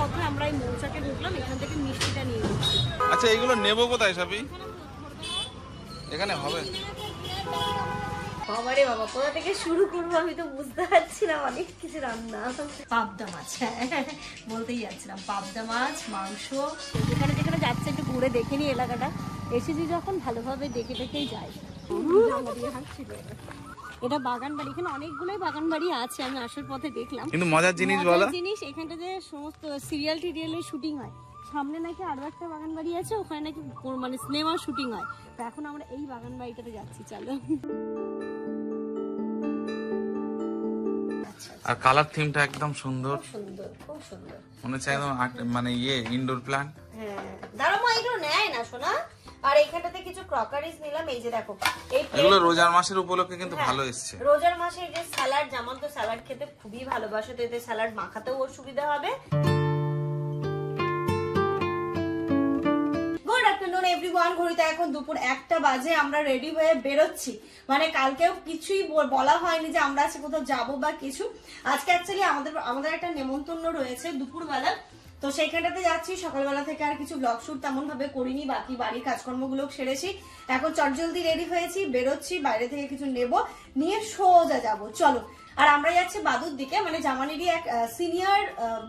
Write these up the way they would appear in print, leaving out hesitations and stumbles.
পথে আমরা এই মৌচাকে ঢুকলাম, এখান থেকে মিষ্টিটা নিয়ে নিচ্ছি। আচ্ছা এগুলো নেবো কোথায় সবই? এখানে হবে? বাবারে বাবা, কোথা থেকে শুরু করবো আমি তো বুঝতে পারছি না, অনেক কিছু রান্না। পাবদা মাছ, হ্যাঁ বলতেই যাচ্ছিলাম, পাবদা মাছ, মাংস। যেখানে যেখানে যাচ্ছে একটু ঘুরে দেখে নি এলাকাটা, এসেছি যখন ভালোভাবে দেখে দেখেই যাই। এটা বাগান বাড়ি, এখানে অনেকগুলোই বাগান বাড়ি আছে, আমি আসার পথে দেখলাম। কিন্তু মজার জিনিস বলো, জিনিস এখানটা যে সমস্ত সিরিয়াল টিরিয়ালের শুটিং হয়, সামনে নাকি আরো একটা বাগান বাড়ি আছে, ওখানে নাকি মানে সিনেমার শুটিং হয়। তো এখন আমরা এই বাগান বাড়িটাতে যাচ্ছি, চলো। আর কালার থিমটা একদম সুন্দর, সুন্দর, খুব সুন্দর মনে হচ্ছে একদম মানে ইনডোর প্ল্যান্ট। হ্যাঁ দাঁড়াও মা, এগুলো নেয় না সোনা। আর এইখানটাতে কিছু ক্রকারিজ নিলাম, এই যে দেখো এগুলো রোজার মাসের উপলক্ষে কিন্তু ভালো এসেছে। রোজার মাসে এই যে স্যালাড, যেমন তো স্যালাড খেতে খুবই ভালোবাসে, তো এতে স্যালাড মাখাতেও ওর সুবিধা হবে। গুড আফটারনুন এভরিওয়ান, ঘড়িতে এখন দুপুর 1টা বাজে, আমরা রেডি হয়ে বেরোচ্ছি। মানে কালকেও কিছুই বলা হয়নি যে আমরা আজকে কোথাও যাবো বা কিছু। আজকে অ্যাকচুয়ালি আমাদের একটা নেমন্তন্ন রয়েছে দুপুরবেলা, তো সেইখানটাতে যাচ্ছি। সকালবেলা থেকে আর কিছু ব্লগ শুট তেমন ভাবে করিনি, বাকি বাড়ির কাজকর্মগুলো সেরেছি। এখন চটজলদি রেডি হয়েছি, বেরোচ্ছি, বাইরে থেকে কিছু নেব, নিয়ে সোজা যাবো। চলো। আর আমরা যাচ্ছি বাদুর দিকে, মানে জামানেরই এক সিনিয়র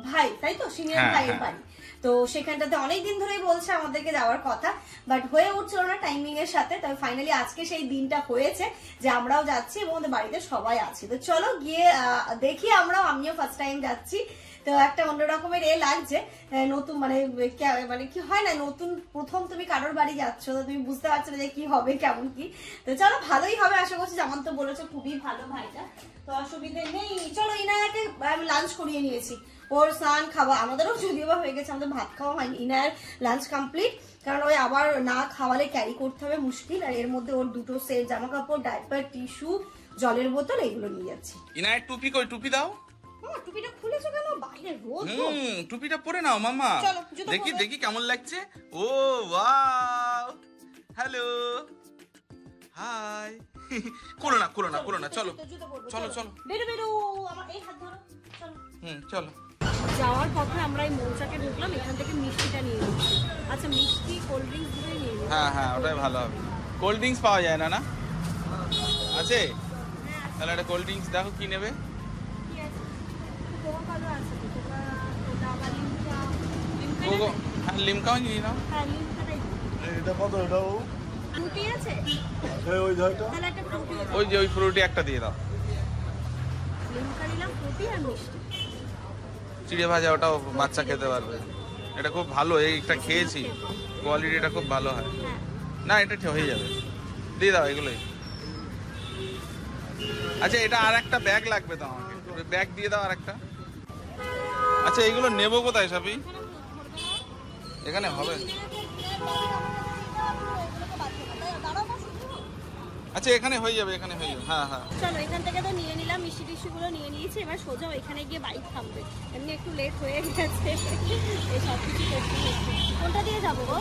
ভাই, তাই তো, সিনিয়র ভাইয়ের বাড়ি। তো সেখানটাতে অনেকদিন ধরেই বলছে আমাদেরকে যাওয়ার কথা, বাট হয়ে উঠছিল না টাইমিং এর সাথে। তবে ফাইনালি আজকে সেই দিনটা হয়েছে যে আমরাও যাচ্ছি এবং আমাদের বাড়িতে সবাই আছে। তো চলো গিয়ে দেখি, আমিও ফার্স্ট টাইম যাচ্ছি, তো একটা অন্যরকমের লাগছে, নতুন মানে কি হয় না, নতুন প্রথম তুমি কারোর বাড়ি যাচ্ছ, তো তুমি বুঝতে পারছো না যে কি হবে কেমন কি। তো চলো, ভালোই হবে আশা করছি, যেমন তো বলেছো খুবই ভালো ভাইটা, তো অসুবিধে নেই। চলো, ইনায়াকে আমি লাঞ্চ করিয়ে নিয়েছি, ওর স্নান খাওয়া, আমাদেরও যদিও বা হয়ে গেছে, আমাদের ভাত খাওয়া হয়নি, ইনায়ার লাঞ্চ কমপ্লিট। কারণ ওই আবার না খাওয়ালে ক্যারি করতে হবে মুশকিল, আর এর মধ্যে ওর দুটো সেট জামা কাপড়, ডাইপার, টিস্যু, জলের বোতল, এগুলো নিয়ে যাচ্ছি। ইনায়ের টুপি কই? টুপি দাও। টুপিটা খুলেছো কেন? বাইরে রোদ। টুপিটা পরে নাও মামা, দেখি দেখি কেমন লাগছে। ও ওয়াও, হ্যালো, হাই। করো না করো না করো না, চলো চলো চলো, বেরো বেরো, আমার এই হাত ধরো, চলো। চলো। যাওয়ার পথে আমরা এই মৌচাকে ঢুকলাম, এখান থেকে মিষ্টিটা নিয়ে নিচ্ছি। আচ্ছা, মিষ্টি কোল্ড ড্রিঙ্কস দুটোই নিয়ে নিই। হ্যাঁ হ্যাঁ, ওটাই ভালো হবে। কোল্ড ড্রিঙ্কস পাওয়া যায় না? না আছে, তাহলে একটা কোল্ড ড্রিঙ্কস দেখো কি নেবে। হ্যাঁ লিমকাও নিয়ে নাও। এটা কত? এটাও ফ্রুটি আছে, ওই যে ওই ফ্রুটি একটা দিয়ে দাও। লিমকা নিলাম, ফ্রুটি আর মিষ্টি। চিড়ে ভাজা ওটাও বাচ্চা খেতে পারবে, এটা খুব ভালো, এইটা খেয়েছি, কোয়ালিটিটা খুব ভালো হয়। না এটা হয়ে যাবে, দিয়ে দাও এগুলোই। আচ্ছা এটা আর একটা ব্যাগ লাগবে তো আমাকে, ব্যাগ দিয়ে দাও আর একটা। আচ্ছা এগুলো নেবো কোথায় সবই? এখানে হবে? আচ্ছা এখানে হয়ে যাবে, এখানে হয়ে যাবে। হ্যাঁ হ্যাঁ চলো, এখান থেকে তো নিয়ে নিলাম, মিষ্টি টিষ্টিগুলো নিয়ে নিয়েছি, এবার সোজা এখানে গিয়ে বাইক থামবে, এমনি একটু লেট হয়ে গেছে এই সব কিছু করতে। কোনটা দিয়ে যাবো গো?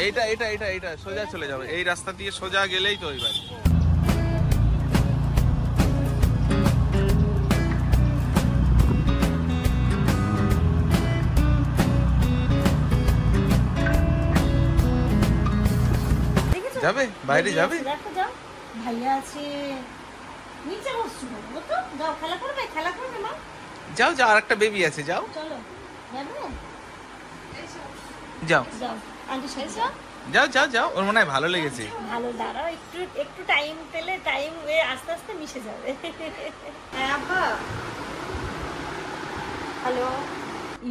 এইটা এটা এটা এটা সোজা চলে যাবে, এই রাস্তা দিয়ে সোজা গেলেই তো ওই বাড়ি। যাবে বাইরে যাবে, দেখো যাও, ভাইয়া আছে নিচে বসছো, তো যাও, খেলা করবে, খেলা করবে মা, যাও যাও, আর একটা বেবি আছে, যাও চলো যাবে, যাও যাও আন্টি সাথে যাও যাও যাও, ওর মনে হয় ভালো লেগেছে। ভালো, দাঁড়াও একটু একটু টাইম পেলে, টাইম আস্তে আস্তে মিশে যাবে। হ্যাঁ আব্বা, হ্যালো।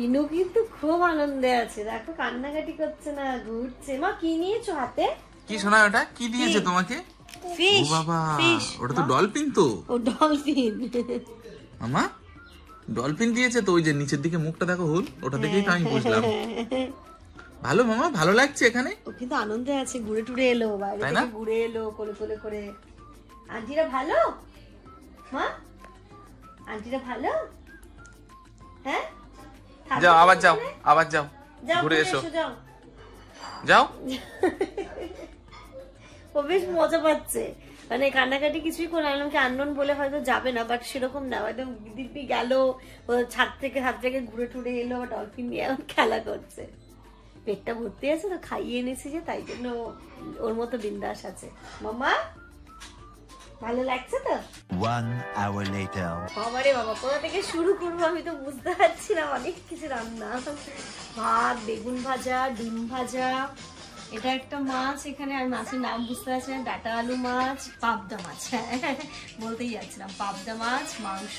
ইনু কিন্তু খুব আনন্দে আছে, দেখো কান্নাকাটি করছে না, ঘুরছে। মা কি নিয়েছো হাতে? কি শোনা, ওটা কি দিয়েছে তোমাকে? ফিশ। ও বাবা, ওটা তো ডলফিন। তো ও ডলফিন মামা, ডলফিন দিয়েছে তো, ওই যে নিচের দিকে মুখটা দেখো হুল, ওটা দেখেই তো আমি বুঝলাম। ভালো মামা, ভালো লাগছে এখানে। ও কিন্তু আনন্দে আছে, ঘুরে টুরে এলো, বাইরে থেকে ঘুরে এলো কোলে কোলে করে। আন্টিরা ভালো? মা আন্টিরা ভালো? হ্যাঁ যাও, আবার যাও, আবার যাও, ঘুরে এসো, যাও। ও বেশ মজা পাচ্ছে, মানে কান্নাকাটি কিছুই করে আনলাম কি আননোন বলে হয়তো যাবে না, বাট সেরকম না, একদম দিব্যি গেল, ছাদ থেকে ঘুরে টুরে এলো, ডলফিন নিয়ে এখন খেলা করছে। পেটটা ভর্তি আছে তো, খাইয়ে এনেছি যে, তাই জন্য ওর মতো বিন্দাস আছে। মামা ভালো লাগছে তো? 1 hour later. বাবারে বাবা, কোথা থেকে শুরু করবো আমি তো বুঝতে পারছি না, অনেক কিছু রান্না। ভাত, বেগুন ভাজা, ডিম ভাজা, এটা একটা মাছ এখানে, আর মাছের নাম বুঝতে পারছি না, ডাটা আলু মাছ, পাবদা মাছ, হ্যাঁ বলতেই যাচ্ছিলাম, পাবদা মাছ, মাংস।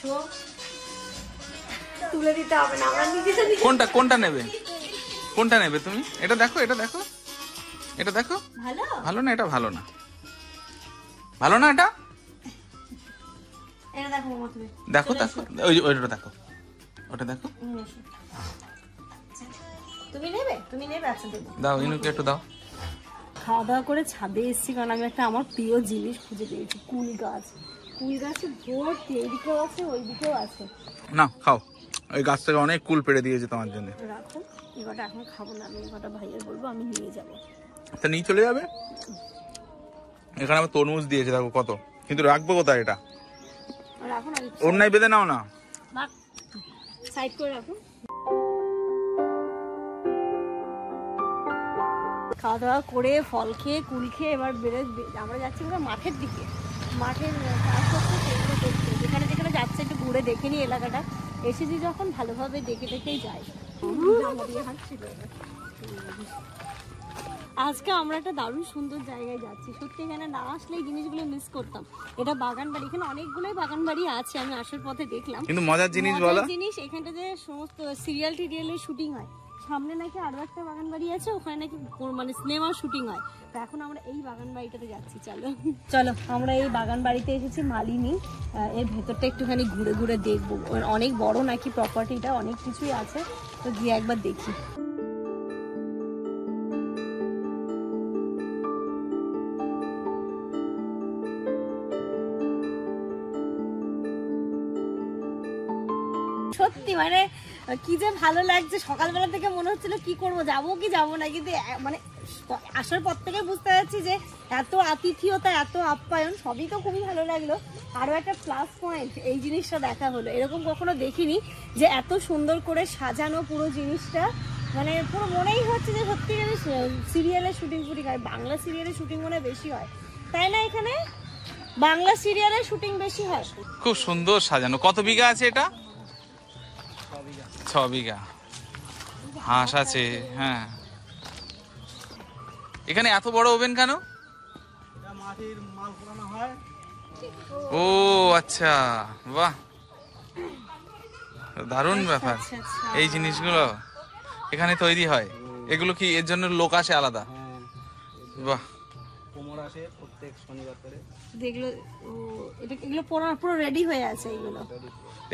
তুলে দিতে হবে না, আমরা নিজেটা কোনটা নেবে? কোনটা নেবে তুমি? এটা দেখো, এটা দেখো, এটা দেখো। ভালো ভালো না এটা? ভালো না, ভালো না এটা? এটা দেখো মামা, তুমি দেখো দেখো, ওইটা দেখো, ওটা দেখো। তুমি নেবে? তুমি নেবে? আচ্ছা দেবো, দাও ইনুকে একটু দাও। খাওয়া দাওয়া করে ছাদে এসেছি, কারণ আমি একটা আমার প্রিয় জিনিস খুঁজে পেয়েছি, কুল গাছ। কুল গাছে ভর্তি, এইদিকেও আছে ওইদিকেও আছে। না খাও, ওই গাছ থেকে অনেক কুল পেড়ে দিয়েছে তোমার জন্য। রাখো, এবারটা এখন খাবো না, আমি এবারটা ভাইয়ের বলবো, আমি নিয়ে যাবো। তা নিয়ে চলে যাবে। এখানে আবার তরমুজ দিয়েছে দেখো কত, কিন্তু রাখবো কোথায় এটা? রাখো না, অন্যায় বেঁধে নাও না, সাইড করে রাখো। খাওয়া দাওয়া করে, ফল খেয়ে, কুল খেয়ে এবার আমরা যাচ্ছি পুরো মাঠের দিকে। মাঠের কাজ করছে, সেগুলো দেখতে, যেখানে যেখানে যাচ্ছে একটু ঘুরে দেখে নি এলাকাটা। এসেছি যখন ভালোভাবে দেখেই যাই। আজকে আমরা একটা দারুণ সুন্দর জায়গায় যাচ্ছি, সত্যি এখানে না আসলে এই জিনিসগুলো মিস করতাম। এটা বাগান বাড়ি, এখানে অনেকগুলোই বাগান বাড়ি আছে, আমি আসার পথে দেখলাম। কিন্তু মজার জিনিস বলো, জিনিস এখানটা যে সমস্ত সিরিয়ালের শুটিং হয়, সামনে নাকি আরো একটা বাগান বাড়ি আছে, ওখানে নাকি মানে সিনেমার শুটিং হয়। তো এখন আমরা এই বাগান বাড়িটাতে যাচ্ছি। চলো আমরা এই বাগান বাড়িতে এসেছি, মালিনী। এর ভেতরটা একটুখানি ঘুরে ঘুরে দেখবো, অনেক বড় নাকি প্রপার্টিটা, অনেক কিছুই আছে, তো গিয়ে একবার দেখি। সত্যি মানে কি যে ভালো লাগছে, সকালবেলা থেকে মনে হচ্ছিল কি করব, যাবো কি যাবো না, কিন্তু মানে আসার পর থেকে বুঝতে পারছি যে এত আতিথেয়তা, এত আপ্যায়ন, সবই তো খুবই ভালো লাগলো। আরো একটা প্লাস পয়েন্ট, এই জিনিসটা দেখা হলো, এরকম কখনো দেখিনি যে এত সুন্দর করে সাজানো পুরো জিনিসটা, মানে পুরো মনেই হচ্ছে যে সত্যি সিরিয়ালের শুটিং হয়। বাংলা সিরিয়ালের শুটিং মনে বেশি হয়, তাই না? এখানে বাংলা সিরিয়ালের শুটিং বেশি হয়। খুব সুন্দর সাজানো। কত বিঘা আছে এটা? 6 বিঘা। হাঁস আছে, হ্যাঁ। এখানে এত বড় ওভেন কেন? মাটির মাল পোড়ানো হয়। ও আচ্ছা, বাহ, দারুণ ব্যাপার। এই জিনিসগুলো এখানে তৈরি হয়, এগুলো কি এর জন্য লোক আসে আলাদা? বাহ, কোমর আসে প্রত্যেক শনিবার করে। দেখলো এগুলো পুরো রেডি হয়ে আছে।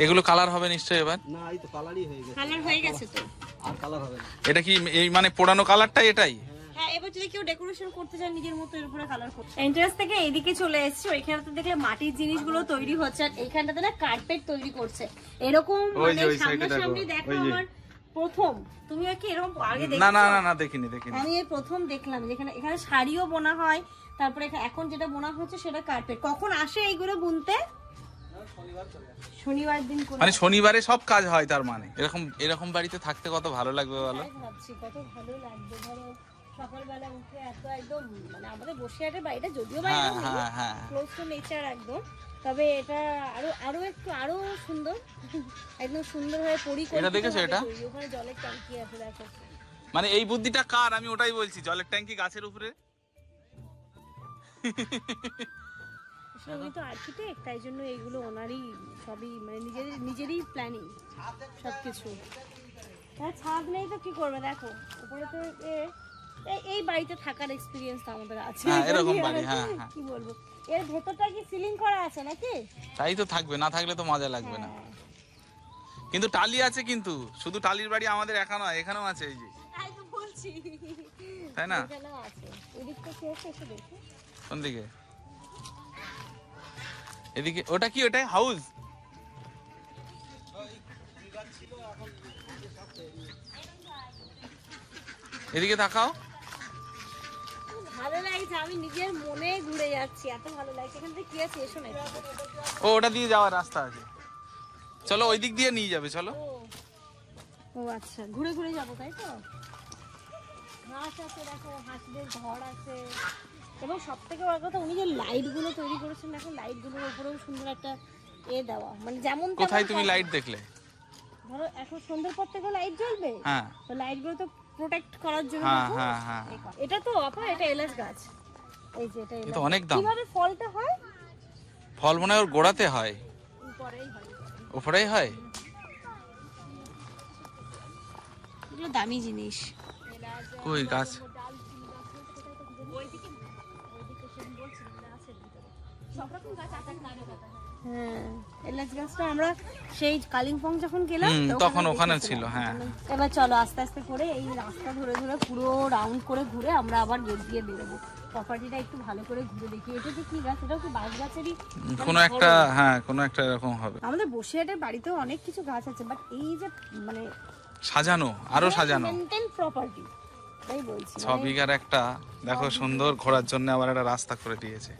এগুলো কালার হবে নিশ্চয়ই এবার? না, এই তো কালারই হয়ে গেছে। কালার হয়ে গেছে তো, আর কালার হবে না। এটা কি এই মানে পোড়ানো কালারটাই এটাই? হ্যাঁ, এবার যদি কেউ ডেকোরেশন করতে চায় নিজের মতো, এর উপরে কালার করতে। এন্ট্রান্স থেকে এদিকে চলে এসেছি, ওইখানেতে দেখলে মাটির জিনিসগুলো তৈরি হচ্ছে, আর এইখানটাতে না কার্পেট তৈরি করছে। এরকম মানে সামনাসামনি দেখা আমার প্রথম। তুমি কি এরকম আগে দেখেছো? না না না না, দেখিনি। আমি এই প্রথম দেখলাম যেখানে এখানে শাড়িও বোনা হয়, তারপরে এখন যেটা বোনা হচ্ছে সেটা কার্পেট। কখন আসে এইগুলো বুনতে? শনিবার দিন। মানে শনিবারে সব কাজ হয় তার মানে? এরকম বাড়িতে থাকতে কত ভালো লাগবে বলো? ভাবছি কত ভালো লাগবে, ধরো সকালবেলা উঠে এত একদম মানে আমাদের বসিরহাটের বাড়িটা যদিও বা ক্লোজ টু নেচার একদম, তবে এটা আরো সুন্দর, একদম সুন্দরভাবে পরিকল্পিত। এটা দেখেছো এটা? ওখানে জলের ট্যাঙ্কি আছে দেখো। মানে এই বুদ্ধিটা কার? আমি ওটাই বলছি, জলের ট্যাঙ্কি গাছের উপরে। উনি তো আর্কিটেক্ট, তাই জন্য এইগুলো ওনারই সবই, মানে নিজেরই প্ল্যানিং সবকিছু। হ্যাঁ, ছাদ নেই তো কি করবে, দেখো উপরে তো এই বাড়িতে থাকার এক্সপিরিয়েন্স তো আমাদের আছে। এরকম বাড়ি, হ্যাঁ। কি বলবো, এর ভেতরটা কি সিলিং করা আছে নাকি? তাই তো থাকবে, না থাকলে তো মজা লাগবে না। কিন্তু টালি আছে, কিন্তু শুধু টালির বাড়ি আমাদের একা নয়, এখানেও আছে। এই যে তাই তো বলছি, তাই না? এখানেও আছে। এদিকটা কি আছে একটু দেখো। কোন দিকে? এদিকে। ওটা কি? ওটাই হাউস? এদিকে তাকাও। ভালো লাগছে, আমি নিজের মনে ঘুরে যাচ্ছি, এত ভালো লাগছে। এখান থেকে কি আছে এসো না। ও ওটা দিয়ে যাওয়ার রাস্তা আছে, চলো ওই দিক দিয়ে নিয়ে যাবে, চলো। ও আচ্ছা, ঘুরে ঘুরে যাবো তাই তো। ঘাস আছে দেখো, হাঁসদের ঘর আছে, এবং সব থেকে বড় কথা উনি যে লাইট গুলো তৈরি করেছেন দেখো, লাইট গুলোর উপরেও সুন্দর একটা দেওয়া, মানে যেমন কোথায় তুমি লাইট দেখলে? ধরো এখন সন্ধ্যার পর থেকে লাইট জ্বলবে, হ্যাঁ, তো লাইট গুলো তো প্রোটেক্ট করার জন্য। হ্যাঁ হ্যাঁ হ্যাঁ। এটা তো আপা, এটা এলাচ গাছ, এই যে এটা এলাচ। তো অনেক দাম। কিভাবে ফলটা হয়? ফল মনে হয় ওর গোড়াতে হয়, উপরেই হয়, উপরেই হয়। এগুলো দামি জিনিস। কই গাছ? হ্যাঁ, এলাচ গাছটা আমরা সেই কালিম্পং যখন গেলাম তখন ওখানে ছিল। হ্যাঁ, এবার চলো আস্তে আস্তে করে এই রাস্তা ধরে ধরে পুরো রাউন্ড করে ঘুরে আমরা আবার গেট দিয়ে বেরোবো। প্রপার্টিটা একটু ভালো করে ঘুরে দেখি। এটা যে কি গাছ, এটা কি বাঁশ গাছেরই কোনো একটা, হ্যাঁ কোনো একটা এরকম হবে। আমাদের বসিরহাটের বাড়িতেও অনেক কিছু গাছ আছে, বাট এই যে মানে সাজানো, আরো সাজানো মেইনটেইন প্রপার্টি, তাই বলছি। 6 বিঘার একটা দেখো সুন্দর ঘোরার জন্য আবার একটা রাস্তা করে দিয়েছে।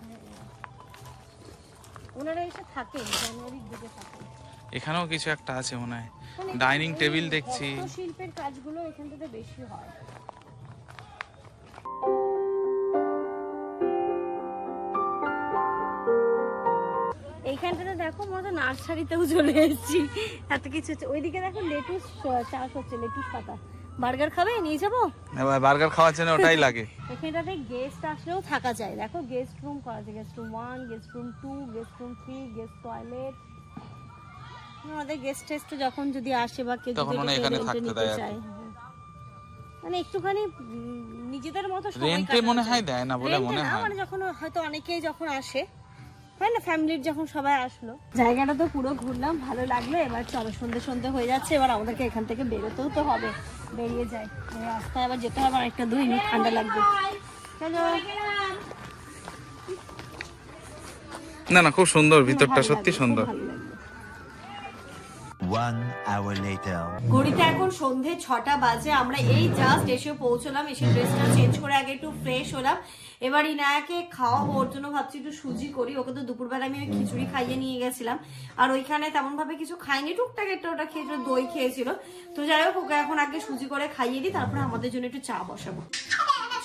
ওনারা এসে থাকেন, জানুয়ারির দিকে থাকেন। এখানেও কিছু একটা আছে মনে হয়, ডাইনিং টেবিল দেখছি। শিল্পের কাজগুলো এখান থেকে বেশি হয়। এইখানটাতে দেখো মনে নার্সারিতেও চলে এসেছি, এত কিছু হচ্ছে। ওইদিকে দেখো লেটুস চাষ হচ্ছে, লেটুস পাতা। বার্গার খাবে? নিয়ে যাবো। বার্গার খাওয়ার জন্য ওটাই লাগে। এখানটাতে গেস্ট আসলেও থাকা যায়। দেখো গেস্ট রুম করা আছে, guest room 1, guest room 2, guest room 3, guest toilet. আমাদের গেস্ট টেস্ট যখন যদি আসে বা কেউ যদি এখানে থাকতে দেয় চায়, মানে একটুখানি নিজেদের মতো সময় রেন্টে মনে হয় দেয় না বলে মনে হয়। মানে যখন হয়তো অনেকেই যখন আসে, হয় না, ফ্যামিলির যখন সবাই আসলো। জায়গাটা তো পুরো ঘুরলাম, ভালো লাগলো। এবার চলো, সন্ধ্যে সন্ধ্যে হয়ে যাচ্ছে, এবার আমাদেরকে এখান থেকে বেরোতেও তো হবে। বেরিয়ে যায়, রাস্তায় আবার যেতে হবে, একটা 2 মিনিট ঠান্ডা লাগবে। না না, খুব সুন্দর ভিতরটা, সত্যি সুন্দর। 1 hour later. ঘড়িতে এখন সন্ধে 6টা বাজে। আমরা এই জাস্ট এসে পৌঁছলাম, এসে ড্রেসটা চেঞ্জ করে আগে একটু ফ্রেশ হলাম। এবার ইনায়াকে খাওয়াবো, ওর জন্য ভাবছি একটু সুজি করি। ওকে তো দুপুরবেলা আমি খিচুড়ি খাইয়ে নিয়ে গেছিলাম, আর ওইখানে তেমন ভাবে কিছু খাইনি, টুকটাক একটা ওটা খেয়েছিল, দই খেয়েছিল। তো যাই হোক, ওকে এখন আগে সুজি করে খাইয়ে দিই, তারপরে আমাদের জন্য একটু চা বসাবো।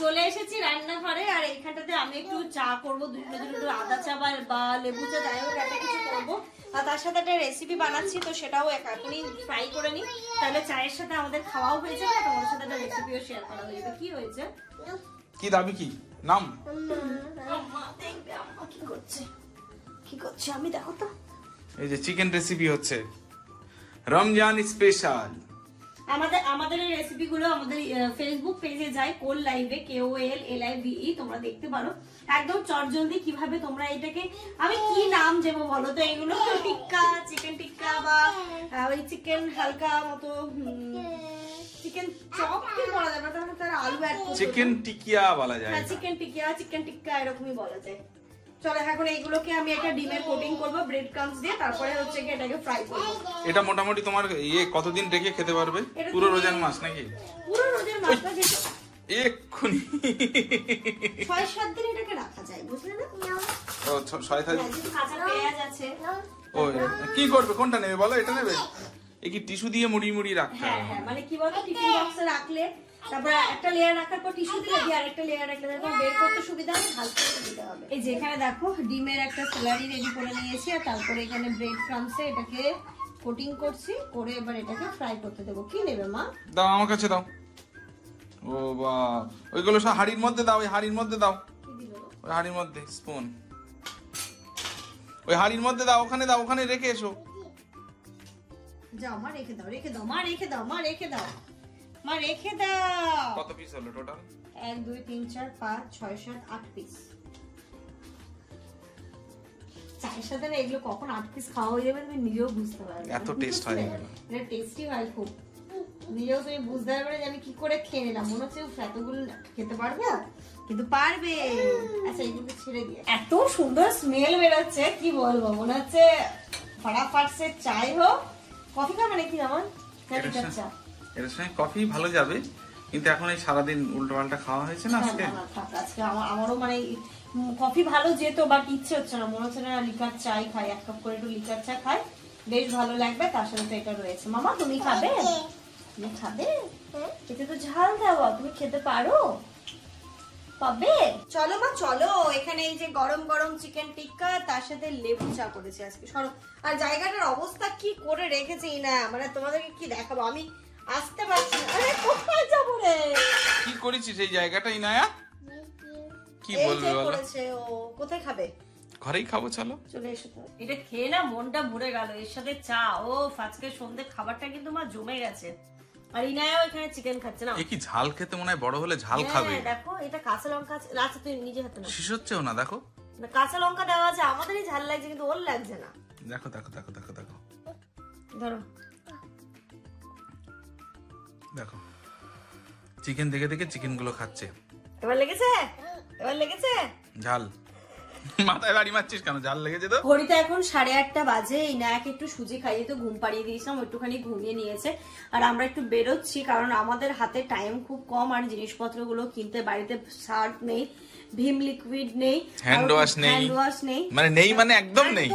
চলে এসেছি রান্নাঘরে, আর এইখানটাতে আমি একটু চা করবো, দুটো আদা চা বা লেবু চা, যাই হোক একটা কিছু করবো। আর তার সাথে একটা রেসিপি বানাচ্ছি, তো সেটাও এখনই ফ্রাই করে নিই, তাহলে চায়ের সাথে আমাদের খাওয়াও হয়ে যাবে, তোমাদের সাথে একটা রেসিপিও শেয়ার করা হয়ে যাবে। কি হয়েছে? কি দাবি, কি নাম? কি করছে কি করছে আমি দেখো তো। এই যে চিকেন রেসিপি হচ্ছে, রমজান স্পেশাল। আমাদের এই রেসিপি গুলো আমাদের ফেসবুক পেজে যায়, কোল লাইভে, KOLLIVE, তোমরা দেখতে পারো। একদম চটজলদি কিভাবে তোমরা এটাকে, আমি কি নাম দেবো বলো তো? এগুলো টিক্কা, চিকেন টিক্কা, বা ওই চিকেন হালকা মতো, চিকেন চপ কি বলা যাবে, তার আলু অ্যাড করে চিকেন টিকিয়া বলা যায়। হ্যাঁ, চিকেন টিকিয়া, চিকেন টিক্কা এরকমই বলা যায়। চলো এখন এইগুলোকে আমি একটা ডিমের কোটিং করব ব্রেড ক্রাম্বস দিয়ে, তারপরে হচ্ছে কি এটাকে ফ্রাই করব। এটা মোটামুটি তোমার কতদিন রেখে খেতে পারবে? পুরো রোজার মাস নাকি? পুরো রোজার মাসটা যেটা এক্ষুনি 6-7 দিন এটাকে রাখা যায়, বুঝলে না? ও 6-7 দিন। কাঁচা পেঁয়াজ আছে। ও কি করবে, কোনটা নেবে বলো? এটা নেবে? এই কি টিস্যু দিয়ে মুড়িয়ে রাখতে হ্যাঁ হবে? হ্যাঁ, মানে কি বলতো, টিফিন বক্সে রাখলে তারপরে একটা লেয়ার রাখার পর টিস্যু দিলে দিয়ে আরেকটা লেয়ার রাখলে তারপর বের করতে সুবিধা হবে, ভালো করে দিতে হবে। এই যে এখানে দেখো ডিমের একটা স্যালারি রেডি করে নিয়েছি, আর তারপরে এখানে ব্রেড ক্রাম্বসে এটাকে কোটিং করছি, করে এবার এটাকে ফ্রাই করতে দেবো। কি নেবে মা? দাও আমার কাছে দাও। ও বাহ, ওইগুলো সব হাড়ির মধ্যে দাও, ওই হাড়ির মধ্যে দাও, ওই হাড়ির মধ্যে স্পুন, ওই হাড়ির মধ্যে দাও, ওখানে দাও, ওখানে রেখে এসো। যাও মা, রেখে দাও, রেখে দাও মা, রেখে দাও মা, রেখে দাও মা, রেখে দাও। কত পিস হলো টোটাল? 1 2 3 4 5 6 7 8 পিস। চায়ের সাথে না এগুলো কখন 8 পিস খাওয়া হয়ে যাবে তুমি নিজেও বুঝতে পারবে। এত টেস্ট হয় এগুলো। এটা টেস্টি হয় খুব, নিজেও তুমি বুঝতে পারবে যে আমি কি করে খেয়ে নিলাম। মনে হচ্ছে এতগুলো খেতে পারবে, কিন্তু পারবে। আচ্ছা এইগুলো ছেড়ে দিয়ে, এত সুন্দর স্মেল বেরোচ্ছে কি বলবো, মনে হচ্ছে ফটাফট সে চাই হোক। কফি খাবে নাকি আমার? চা? এটার সঙ্গে কফি ভালো যাবে, কিন্তু এখন এই সারাদিন উল্টো পাল্টা খাওয়া হয়েছে না আজকে। আজকে আমারও মানে কফি ভালো যেত, বাট ইচ্ছে হচ্ছে না, মনে হচ্ছে না লিকার চাই খাই, 1 কাপ করে একটু লিকার চা খাই, বেশ ভালো লাগবে। তার সাথে তো এটা রয়েছে। মামা তুমি খাবে? তুমি খাবে? এতে তো ঝাল দেওয়া, তুমি খেতে পারো? পাবে? চলো মা চলো, এখানে এই যে গরম গরম চিকেন টিক্কা, তার সাথে লেবু চা করেছে আজকে। সরো। আর জায়গাটার অবস্থা কি করে রেখেছে না, মানে তোমাদেরকে কি দেখাবো, আমি আসতে পারছি না। আরে কোথায় যাবো রে? কি করেছিস এই জায়গাটা ইনায়া? কি বলবে বলো? ও কোথায় খাবে? ঘরেই খাবো, চলো চলে এসো তো। এটা খেয়ে না মনটা ভরে গেল, এর সাথে চা। ও আজকে সন্ধ্যে খাবারটা কিন্তু মা জমে গেছে। আর ইনায়াও এখানে চিকেন খাচ্ছে না। এ কি ঝাল খেতে মনে হয় বড় হলে ঝাল খাবে। দেখো এটা কাঁচা লঙ্কা আছে, আচ্ছা তুই নিজে হাতে না। শিশ হচ্ছেও না, দেখো না কাঁচা লঙ্কা দেওয়া আছে, আমাদেরই ঝাল লাগছে কিন্তু ওর লাগছে না। দেখো দেখো দেখো দেখো দেখো ধরো দেখো, চিকেন দেখে দেখে চিকেন গুলো খাচ্ছে। এবার লেগেছে? এবার লেগেছে ঝাল। মাথায় বাড়ি মারছিস কেন? ঝাল লেগেছে তো। ঘড়িতে এখন 8:30 বাজে। ইনায়াকে একটু সুজি খাইয়ে তো ঘুম পাড়িয়ে দিয়েছিলাম, একটুখানি ঘুমিয়ে নিয়েছে। আর আমরা একটু বেরোচ্ছি, কারণ আমাদের হাতে টাইম খুব কম, আর জিনিসপত্রগুলো কিনতে, বাড়িতে সার্ফ নেই, ভীম লিকুইড নেই, হ্যান্ড ওয়াশ নেই, মানে নেই মানে একদম নেই,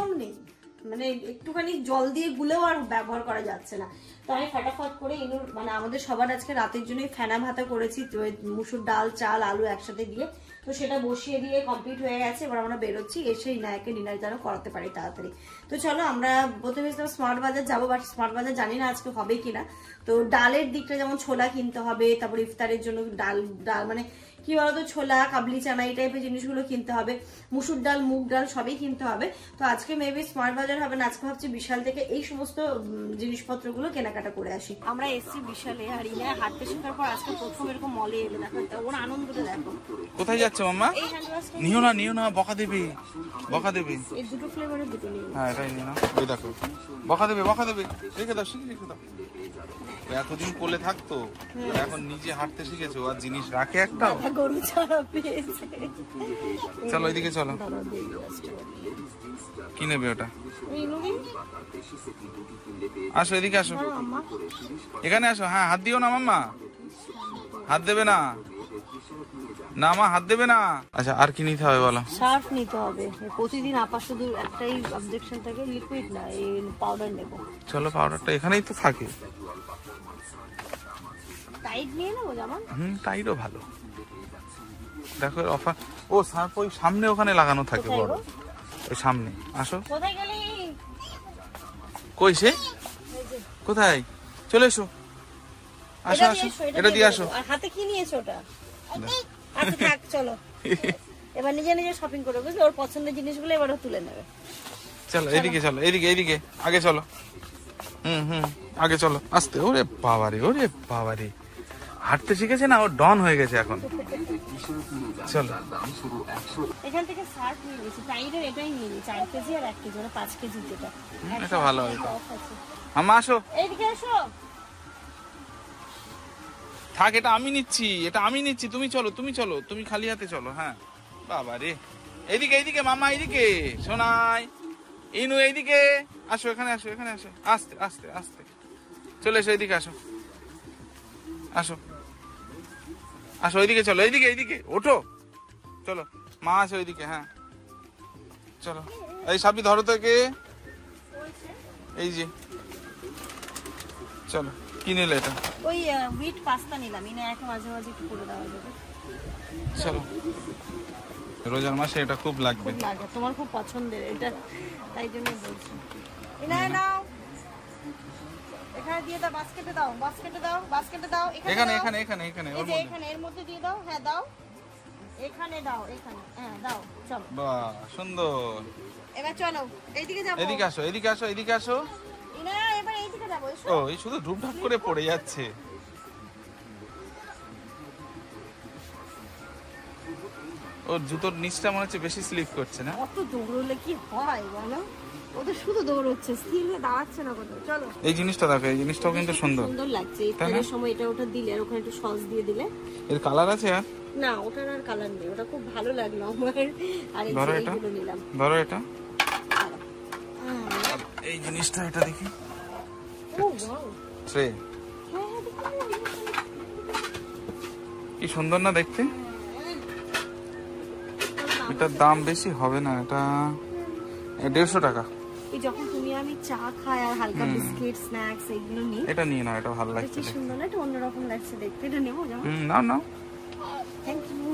মানে একটুখানি জল দিয়ে গুলেও আর ব্যবহার করা যাচ্ছে না। তো আমি ফটাফট করে ইনুর মানে আমাদের সবার আজকে রাতের জন্য ফেনা ভাতা করেছি, মুসুর ডাল চাল আলু একসাথে দিয়ে, তো সেটা বসিয়ে দিয়ে কমপ্লিট হয়ে গেছে। এবার আমরা বেরোচ্ছি, এসে ইনায়াকে ডিনার যেন করাতে পারি তাড়াতাড়ি। তো চলো, আমরা প্রথমে স্মার্ট বাজার যাবো, বাট স্মার্ট বাজার জানি না আজকে হবে কিনা। তো ডালের দিকটা যেমন ছোলা কিনতে হবে, তারপর ইফতারের জন্য ডাল মানে কি বলতো ছোলা কাবলি চানা এই টাইপের জিনিসগুলো কিনতে হবে, মুসুর ডাল মুগ ডাল সবই কিনতে হবে। তো আজকে মেবি স্মার্ট বাজার হবে না, আজকে ভাবছি বিশাল থেকে এই সমস্ত জিনিসপত্রগুলো কেনাকাটা করে আসি। আমরা এসছি বিশালে, আর ইনা হাঁটতে শেখার পর আজকে প্রথম এরকম মলে এলো, দেখো ওর আনন্দটা দেখো। কোথায় যাচ্ছে মাম্মা? নিও না নিও না, বকা দেবে বকা দেবে। এই দুটো ফ্লেভারের দুটো নিও। হ্যাঁ এটাই নিও না, ওই দেখো বকা দেবে রেখে দাও, শিখে রেখে দাও। এতদিন কোলে থাকতো, এখন নিজে হাঁটতে শিখেছে, আর জিনিস রাখে একটাও। গরু ছাড়া পেয়েছে। চলো ওইদিকে চলো, কি নেবে ওটা? আসো এদিকে আসো, এখানে আসো। হ্যাঁ হাত দিও না মাম্মা, হাত দেবে না, না মা হাত দেবে না। আচ্ছা আর কি নিতে হবে বলো? সার্ফ নিতে হবে। প্রতিদিন আপা শুধু একটাই অবজেকশন থাকে, লিকুইড না, এই পাউডার নেব। চলো পাউডারটা এখানেই তো থাকে। টাইট নিয়ে নেবো যেমন। টাইটও ভালো। দেখো অফার। ও সার্ফ ওই সামনে ওখানে লাগানো থাকে বড়, ওই সামনে। আসো। কোথায় গেলি? কই সে? কোথায়? চলে এসো, আসো আসো, এটা দিয়ে আসো। আর হাতে কি নিয়েছো ওটা? আচ্ছা থাক, চলো এবার নিজে নিজে শপিং করবে, বুঝলে? ওর পছন্দের জিনিসগুলো এবারে তুলে নেবে। চলো এদিকে চলো, এদিকে আগে চলো। আগে চলো আস্তে। ওরে বাবারে হাঁটতে শিখেছে না, ও ডন হয়ে গেছে এখন। চলো এখান থেকে সার্ফ নিয়ে গেছি, টাইডের এটাই নিয়ে নিই, 4 কেজি আর 1 কেজি, 5 কেজি যেটা। এটা ভালো হবে। আম্মা আসো, এইদিকে এসো। থাক এটা আমি নিচ্ছি, তুমি চলো, তুমি খালি হাতে চলো। হ্যাঁ বাবারে, এইদিকে মামা, এইদিকে শোনাই, ইনু এইদিকে আসো, এখানে আসো, আস্তে আস্তে আস্তে চলে এসো, এইদিকে আসো এইদিকে চলো, এইদিকে ওঠো, চলো মা আসো এইদিকে। হ্যাঁ চলো, এই সাবি ধরো থেকে, এই যে চলো। কি নিলে এটা? ওই হুইট পাস্তা নিলাম, ইনায়াকে মাঝে মাঝে একটু করে দেওয়া যাবে। চলো, রোজার মাসে এটা খুব লাগবে। তোমার খুব পছন্দের এটা, তাই জন্য বলছি। ইনায়া নাও, এখানে দিয়ে দাও, বাস্কেটে দাও, এখানে এই যে এখানে এর মধ্যে দিয়ে দাও। হ্যাঁ দাও, এখানে দাও, হ্যাঁ দাও। চলো, বাহ সুন্দর। এবার চলো এইদিকে যাবো। এদিকে আসো। ইনায়া এবার এইদিকে যাবো, এসো। ও এই শুধু ঢুপঢাপ করে পড়ে যাচ্ছে। ওর জুতোর নিচটা মনে হচ্ছে বেশি স্লিপ করছে না? কত দৌড়লে কি হয় বলো, ও তো শুধু দৌড়চ্ছে, স্থির হয়ে দাঁড়াচ্ছে না কোথাও। চলো এই জিনিসটা দেখো, এই জিনিসটাও কিন্তু সুন্দর লাগছে। ইফতারের সময় এটা ওটা দিলে, আর ওখানে একটু সস দিয়ে দিলে। এর কালার আছে? আর না ওটার আর কালার নেই, ওটা খুব ভালো লাগলো আমার। আর এইগুলো নিলাম। ধরো এটা, এই জিনিসটা, এটা দেখি। ও ওয়াও, ট্রে। কি সুন্দর না দেখতে। এটার দাম বেশি হবে না, এটা 150 টাকা। এই যখন তুমি আমি চা খাই আর হালকা বিস্কিট স্ন্যাক্স এগুলো নিই, এটা নিয়ে নাও, এটা ভালো লাগছে। কি সুন্দর না, এটা অন্যরকম লাগছে দেখতে। এটা নেবো জানো? নাও নাও। Thank you.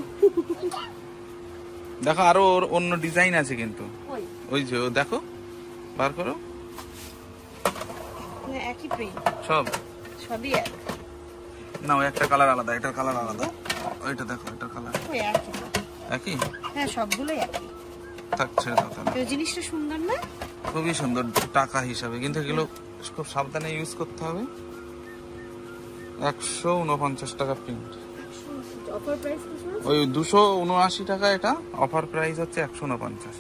দেখো আরো অন্য ডিজাইন আছে কিন্তু। ওই যে দেখো, বার করো। একই প্রিন্ট সবই এক। না ওই একটা কালার আলাদা, এটার কালার আলাদা। ওইটা দেখো, এটার কালার ওই একই। একই? হ্যাঁ সবগুলোই একই। থাকছে তাহলে। এই জিনিসটা সুন্দর না? খুবই সুন্দর টাকা হিসাবে, কিন্তু এগুলো খুব সাবধানে ইউজ করতে হবে। 149 টাকা প্রিন্ট। অফার প্রাইস কিছু আছে? ওই 279 টাকা, এটা অফার প্রাইস হচ্ছে 149।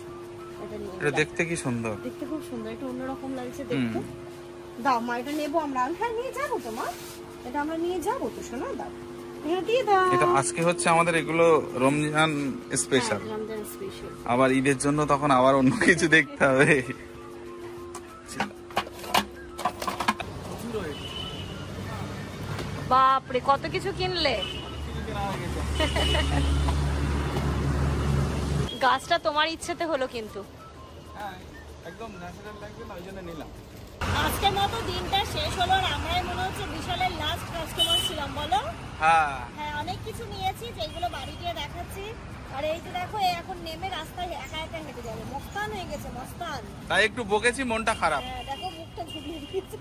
এটা দেখতে কি সুন্দর, দেখতে খুব সুন্দর, এটা অন্যরকম লাগছে দেখতে। দাও মা, এটা নেবো আমরা। হ্যাঁ নিয়ে যাবো তো মা, এটা আমরা নিয়ে যাবো তো শোনা। দাও এটা দিয়ে দাও। এটা আজকে হচ্ছে আমাদের এগুলো রমজান স্পেশাল, রমজান স্পেশাল। আবার ঈদের জন্য তখন আবার অন্য কিছু দেখতে হবে। বাপরে কত কিছু কিনলে। গাছটা তোমার ইচ্ছেতে হলো কিন্তু। একদম ন্যাচারাল লাগবে না, ওই জন্য নিলাম। আজকের মতো দিনটা শেষ হলো আর আমরাই মনে হচ্ছে বিশালের লাস্ট কাস্টমার ছিলাম, বলো? হ্যাঁ হ্যাঁ অনেক কিছু নিয়েছি যেগুলো বাড়ি গিয়ে দেখাচ্ছি। আর এই যে দেখো এখন নেমে রাস্তায় একা একা হেঁটে যাবে, মস্তান হয়ে গেছে মস্তান। তাই একটু বকেছি, মনটা খারাপ। হ্যাঁ দেখো মুখটা ঘুরিয়ে দিয়েছে।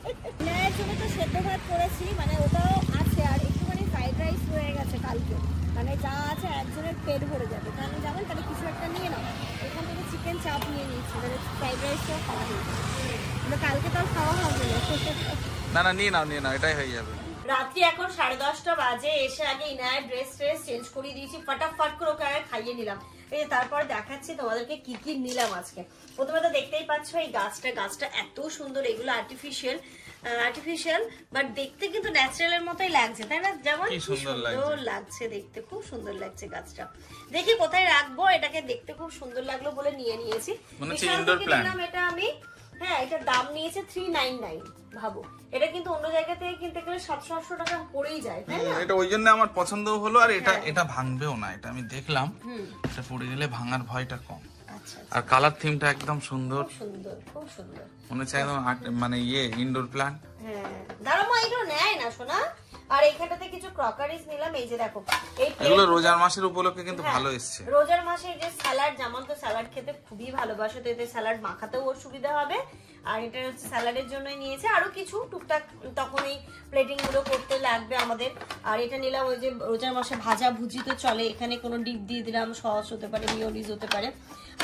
ন্যায়ের জন্য তো সেদ্ধ ভাত করেছি, মানে ওটাও আছে আর একটুখানি ফ্রাইড রাইস রয়ে গেছে কালকে। মানে যা আছে একজনের পেট ভরে যাবে, কারণ জানেন তাহলে কিছু একটা নিয়ে নাও। এখান থেকে চিকেন চাপ নিয়ে নিয়েছি, মানে ফ্রাইড রাইসটাও খাওয়া হয়েছে, কালকে তো আর খাওয়া হবে না না নিয়ে নাও, নিয়ে নাও, এটাই হয়ে যাবে। রাত্রি এখন 10:30 বাজে। এসে আগে ইনায়ের ড্রেস চেঞ্জ করিয়ে দিয়েছি, ফটাফট করে ওকে আগে খাইয়ে নিলাম। এই তারপর দেখাচ্ছি তোমাদেরকে কি কি নিলাম আজকে। প্রথমে তো দেখতেই পাচ্ছ এই গাছটা এত সুন্দর। এগুলো আর্টিফিশিয়াল বাট দেখতে কিন্তু ন্যাচারালের মতোই লাগছে, তাই না? যেমন কি সুন্দর লাগছে দেখতে, খুব সুন্দর লাগছে গাছটা। দেখি কোথায় রাখবো, এটাকে দেখতে খুব সুন্দর লাগলো বলে নিয়ে নিয়েছি। এটা আমি, হ্যাঁ এটার দাম নিয়েছে 399। ভাবো এটা কিন্তু অন্য জায়গা থেকে কিনতে গেলে 700-800 টাকা পড়েই যায়, তাই না? এটা ওই জন্য আমার পছন্দ হলো। আর এটা ভাঙবেও না, এটা আমি দেখলাম, এটা পড়ে গেলে ভাঙার ভয়টা কম। আচ্ছা আর কালার থিমটা একদম সুন্দর, খুব সুন্দর মনে হচ্ছে একদম মানে ইনডোর প্ল্যান্ট। হ্যাঁ দাঁড়াও মা, এগুলো নেয় না শোনা। আর এইখানটাতে কিছু ক্রকারিজ নিলাম। এই যে দেখো এগুলো রোজার মাসের উপলক্ষে কিন্তু ভালো এসছে। রোজার মাসে যে স্যালাড, যেমন তো স্যালাড খেতে খুবই ভালোবাসে, তো এতে স্যালাড মাখাতেও ওর সুবিধা হবে। আর এটা হচ্ছে স্যালাডের জন্যই নিয়েছে। আরো কিছু টুকটাক তখন এই প্লেটিং গুলো করতে লাগবে আমাদের। আর এটা নিলাম ওই যে রোজার মাসে ভাজা ভুজি তো চলে, এখানে কোনো ডিপ দিয়ে দিলাম, সস হতে পারে, মিওনিজ হতে পারে।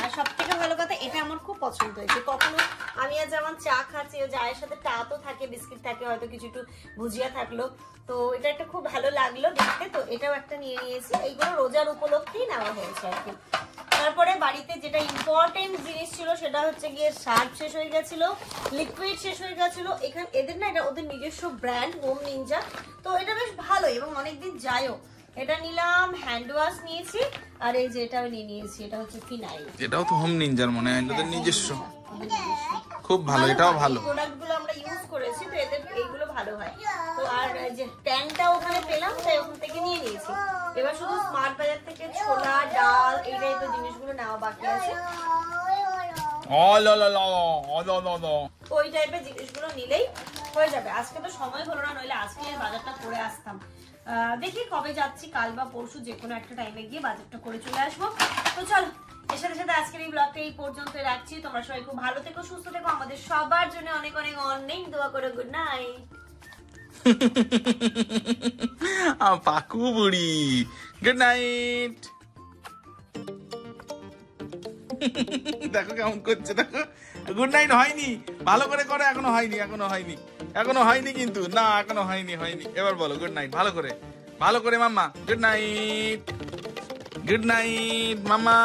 আর সব থেকে ভালো কথা এটা আমার খুব পছন্দ হয়েছে। কখনো আমি আর যেমন চা খাচ্ছি, ও চায়ের সাথে টা তো থাকে, বিস্কিট থাকে, হয়তো কিছু একটু ভুজিয়া থাকলো, তো এটা একটা খুব ভালো লাগলো দেখতে। তো এটাও একটা নিয়ে নিয়েছি। এইগুলো রোজার উপলক্ষেই নেওয়া হয়েছে আর কি। তারপরে বাড়িতে যেটা ইম্পর্টেন্ট জিনিস ছিল সেটা হচ্ছে গিয়ে সার্ফ শেষ হয়ে গেছিল, লিকুইড শেষ হয়ে গেছিল। এখানে এদের না, এটা ওদের নিজস্ব ব্র্যান্ড হোম নিনজা, তো এটা বেশ ভালো এবং অনেকদিন যায়ও। এটা নিলাম, হ্যান্ড ওয়াশ নিয়েছি। আর এই যে এটা আমি নিয়ে নিয়েছি, এটা হচ্ছে ফিনাইল। এটাও তো হোম নিনজার মনে হয়, এদের নিজস্ব, খুব ভালো। এটাও ভালো, প্রোডাক্টগুলো আমরা ইউজ করেছি, তো এদের এইগুলো ভালো হয়। তো আর যে ট্যাংটা ওখানে পেলাম, তাই ওখান থেকে নিয়ে নিয়েছি। এবার শুধু স্মার্ট বাজার থেকে ছোলা, ডাল এই টাইপের জিনিসগুলো নেওয়া বাকি আছে। ওই টাইপের জিনিসগুলো নিলেই হয়ে যাবে। আজকে তো সময় হলো না, নইলে আজকে বাজারটা করে আসতাম। দেখি কবে যাচ্ছি, কাল বা পরশু যে কোনো একটা টাইমে গিয়ে বাজারটা করে চলে আসবো। তো চলো, এর সাথে সাথে আজকের এই ব্লগটা এই পর্যন্ত রাখছি। তোমরা সবাই খুব ভালো থেকো, সুস্থ থেকো, আমাদের সবার জন্য অনেক অনেক অনেক দোয়া করো। Good night. পাকু বুড়ি, গুড নাইট। দেখো কেমন করছে, দেখো গুড নাইট হয়নি, ভালো করে করো, এখনো হয়নি কিন্তু, না এখনো হয়নি। এবার বলো গুড নাইট ভালো করে মাম্মা। গুড নাইট মাম্মা।